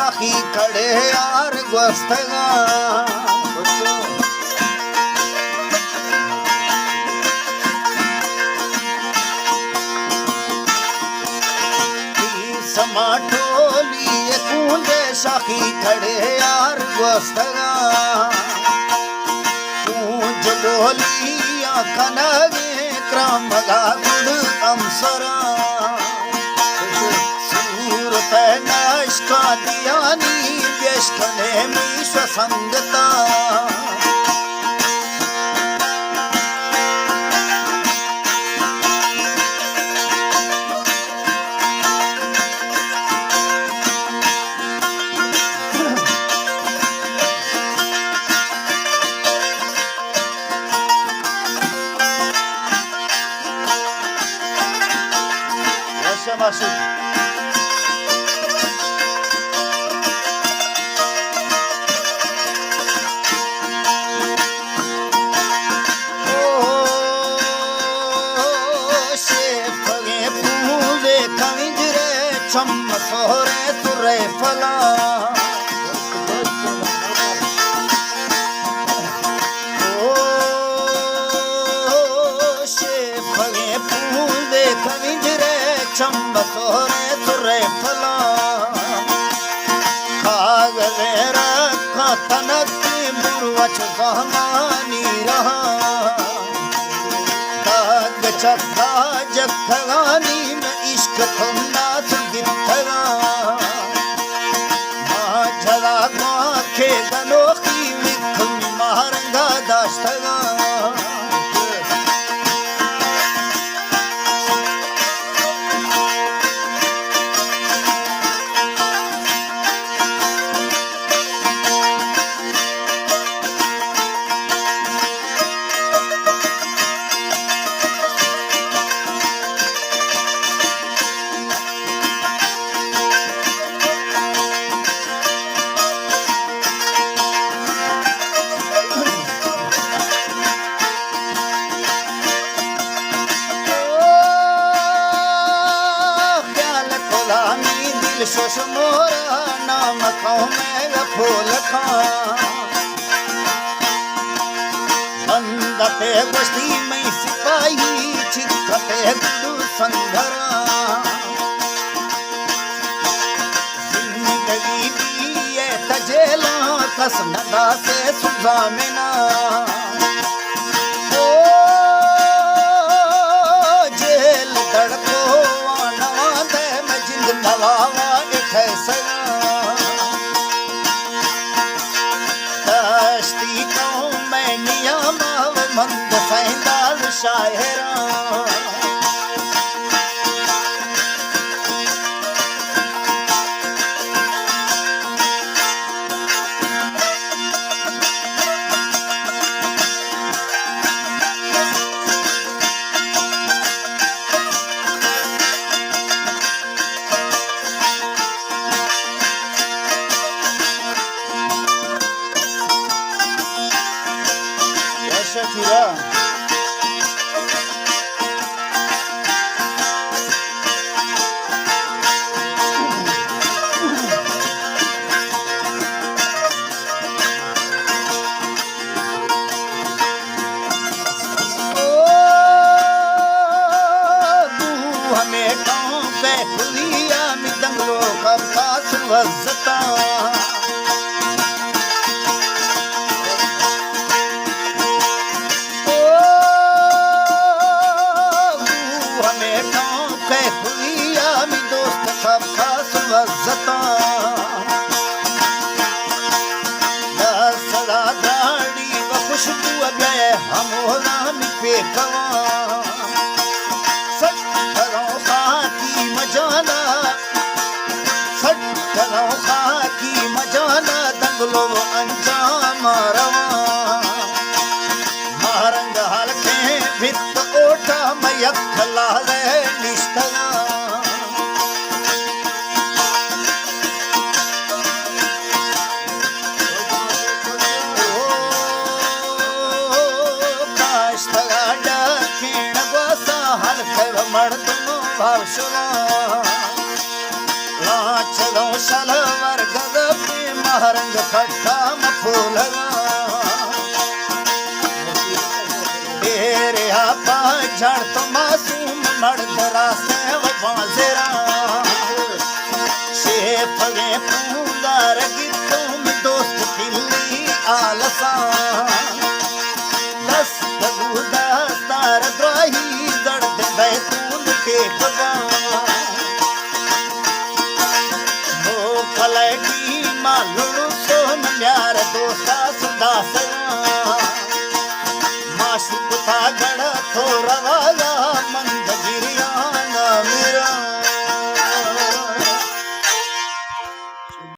साखी खड़े यार गोस्तगा समाटोली कूंदे साखी खड़े यार गोस्तगा कूंज बोलिया खनगे क्रमगा गुड़ अमसरा सूरत नष्का दियानी व्यष्टने मीश्व संगता masuk. Cham sore ture fala चंबसोरे तुरे फला कागजे रखा तनकी मुरवच सहमानी रहा ताग चक्का जखगानी में इश्क थुन्ना सुगित्थगा माझला माखे गनोखी विखम मारंगा दाश्तगा शोष मोरा नाम खाओ मैं फूल खा बंदते बस्ती में सिपाही चिखते गुरु संघरा जिंदगी दिए तजेला कसनदा से सुजामिना ओ जेल दड़को आना दे मैं जिंद नवावा दस्ती को मैं नियम मंद फैंदाल शायरा Shakira हमें गाँव पे खुलिया में दंगलों का खास वज़ता सदा दाढ़ी व खुशबू गए हमोरा पे कवा सट्ठरों की मजाना सट्ठरों की मजाना दंगलो अंजाम रवा मारंग हल्के भित्त ओटा मयखला रे निष्ठला भावशुला लाचलो शलवर गग रंग खट्टा मफूलगा तेरे आपा झड़ तो मासूम मर्द रास्ते वो बाजेरा शेफ गे पूंगार गीतों में दोस्त खिल्ली आलसा दस बगुदा तार द्रोही दर्द बैतून के बगा ओ फलटी मालुड़ू सोन म्यार दोस्ता सुदासरा माशुक था गड़ा थोड़ा वाला